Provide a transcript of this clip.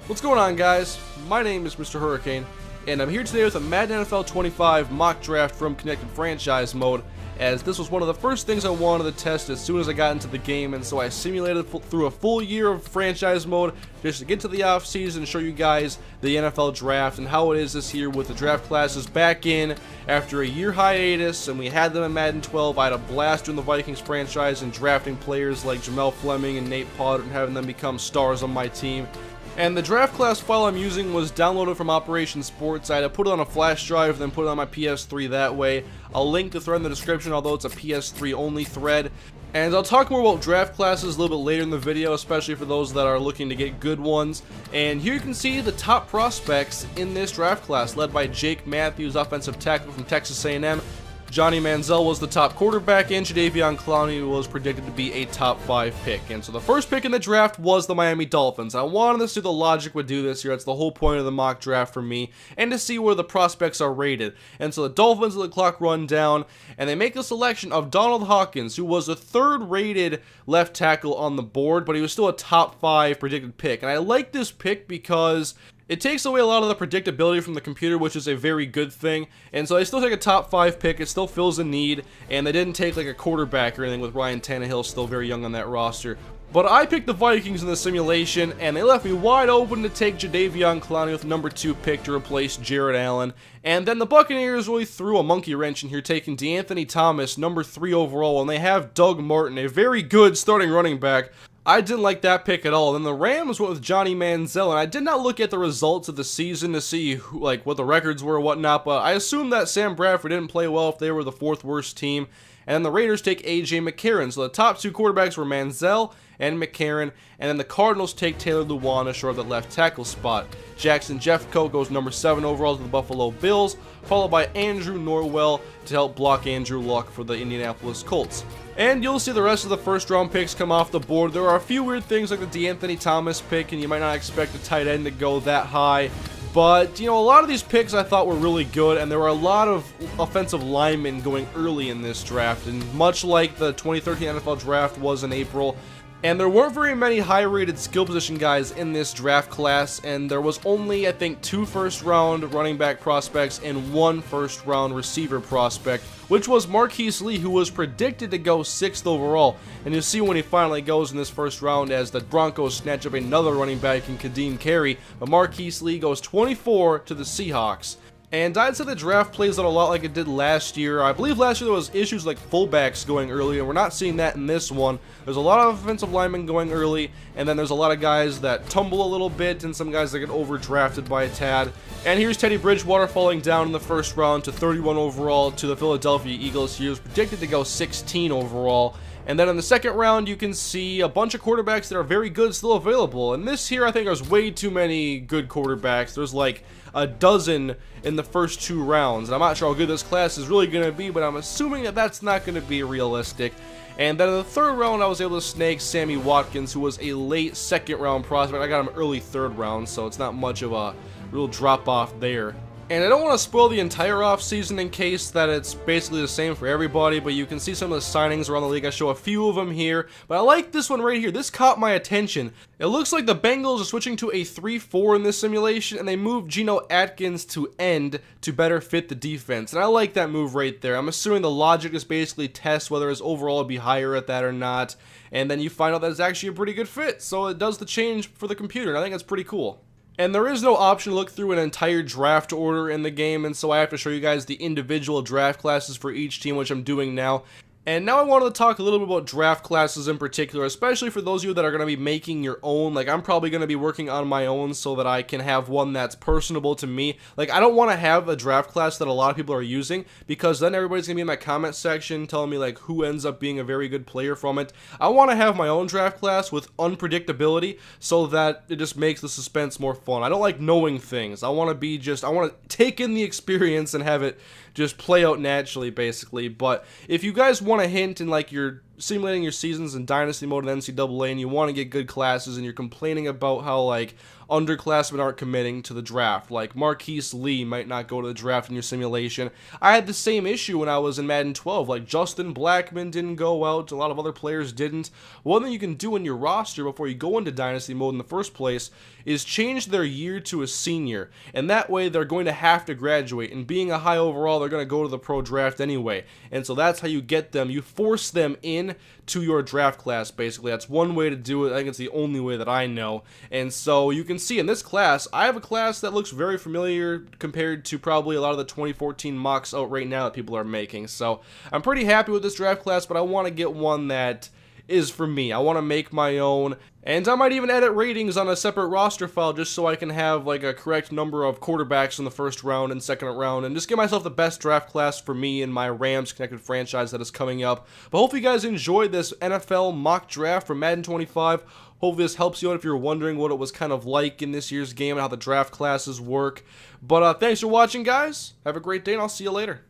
What's going on, guys? My name is Mr. Hurricane, and I'm here today with a Madden NFL 25 mock draft from Connected Franchise mode, as this was one of the first things I wanted to test as soon as I got into the game, and so I simulated through a full year of franchise mode just to get to the offseason and show you guys the NFL draft and how it is this year with the draft classes back in after a year hiatus, and we had them in Madden 12. I had a blast doing the Vikings franchise and drafting players like Jamel Fleming and Nate Pollard and having them become stars on my team. And the draft class file I'm using was downloaded from Operation Sports. I had to put it on a flash drive, then put it on my PS3 that way. I'll link the thread in the description, although it's a PS3 only thread. And I'll talk more about draft classes a little bit later in the video, especially for those that are looking to get good ones. And here you can see the top prospects in this draft class, led by Jake Matthews, offensive tackle from Texas A&M. Johnny Manziel was the top quarterback, and Jadeveon Clowney was predicted to be a top 5 pick. And so the first pick in the draft was the Miami Dolphins. I wanted to see the logic would do this here. That's the whole point of the mock draft for me, and to see where the prospects are rated. And so the Dolphins let the clock run down, and they make a selection of Donald Hawkins, who was the 3rd rated left tackle on the board, but he was still a top 5 predicted pick. And I like this pick because it takes away a lot of the predictability from the computer, which is a very good thing. And so they still take a top 5 pick. It still fills a need. And they didn't take like a quarterback or anything, with Ryan Tannehill still very young on that roster. But I picked the Vikings in the simulation, and they left me wide open to take Jadeveon Clowney with number 2 pick to replace Jared Allen. And then the Buccaneers really threw a monkey wrench in here, taking D'Anthony Thomas, number 3 overall, and they have Doug Martin, a very good starting running back. I didn't like that pick at all. Then the Rams went with Johnny Manziel, and I did not look at the results of the season to see what the records were or whatnot, but I assumed that Sam Bradford didn't play well if they were the 4th worst team. And then the Raiders take A.J. McCarron. So the top 2 quarterbacks were Manziel and McCarron, and then the Cardinals take Taylor Lewan to shore up the left tackle spot. Jackson Jeffcoat goes number 7 overall to the Buffalo Bills, followed by Andrew Norwell to help block Andrew Luck for the Indianapolis Colts. And you'll see the rest of the first round picks come off the board. There are a few weird things like the D'Anthony Thomas pick, and you might not expect a tight end to go that high. But, you know, a lot of these picks I thought were really good, and there were a lot of offensive linemen going early in this draft. And much like the 2013 NFL draft was in April, and there weren't very many high-rated skill position guys in this draft class, and there was only, I think, 2 first-round running back prospects and 1 first-round receiver prospect, which was Marquise Lee, who was predicted to go 6th overall. And you'll see when he finally goes in this first round as the Broncos snatch up another running back in Kadeem Carey, but Marquise Lee goes 24 to the Seahawks. And I'd say the draft plays out a lot like it did last year. I believe last year there was issues like fullbacks going early, and we're not seeing that in this one. There's a lot of offensive linemen going early, and then there's a lot of guys that tumble a little bit, and some guys that get overdrafted by a tad. And here's Teddy Bridgewater falling down in the first round to 31 overall to the Philadelphia Eagles. He was predicted to go 16 overall. And then in the second round, you can see a bunch of quarterbacks that are very good still available. And this here, I think there's way too many good quarterbacks. There's like a dozen in the first 2 rounds. And I'm not sure how good this class is really going to be, but I'm assuming that that's not going to be realistic. And then in the 3rd round, I was able to snag Sammy Watkins, who was a late 2nd round prospect. I got him early 3rd round, so it's not much of a real drop off there. And I don't want to spoil the entire offseason in case that it's basically the same for everybody, but you can see some of the signings around the league. I show a few of them here, but I like this one right here. This caught my attention. It looks like the Bengals are switching to a 3-4 in this simulation, and they moved Geno Atkins to end to better fit the defense. And I like that move right there. I'm assuming the logic is basically test whether his overall would be higher at that or not, and then you find out that it's actually a pretty good fit. So it does the change for the computer, and I think that's pretty cool. And there is no option to look through an entire draft order in the game, and so I have to show you guys the individual draft classes for each team, which I'm doing now. And now I wanted to talk a little bit about draft classes in particular, especially for those of you that are going to be making your own. Like, I'm probably going to be working on my own so that I can have one that's personable to me. Like, I don't want to have a draft class that a lot of people are using, because then everybody's going to be in my comment section telling me, like, who ends up being a very good player from it. I want to have my own draft class with unpredictability so that it just makes the suspense more fun. I don't like knowing things. I want to take in the experience and have it just play out naturally, basically. But if you guys want a hint in like your simulating your seasons in Dynasty mode and NCAA, and you want to get good classes, and you're complaining about how, like, underclassmen aren't committing to the draft. Like, Marquise Lee might not go to the draft in your simulation. I had the same issue when I was in Madden 12. Like, Justin Blackmon didn't go out, a lot of other players didn't. One thing you can do in your roster before you go into Dynasty mode in the first place is change their year to a senior, and that way they're going to have to graduate, and being a high overall, they're going to go to the pro draft anyway. And so that's how you get them. You force them in to your draft class, basically. That's one way to do it. I think it's the only way that I know. And so you can see in this class, I have a class that looks very familiar compared to probably a lot of the 2014 mocks out right now that people are making. So I'm pretty happy with this draft class, but I want to get one that is for me. I want to make my own, and I might even edit ratings on a separate roster file just so I can have like a correct number of quarterbacks in the first round and second round, and just give myself the best draft class for me and my Rams connected franchise that is coming up. But hopefully you guys enjoyed this NFL mock draft for Madden 25. Hopefully this helps you out if you're wondering what it was kind of like in this year's game and how the draft classes work. But thanks for watching, guys. Have a great day, and I'll see you later.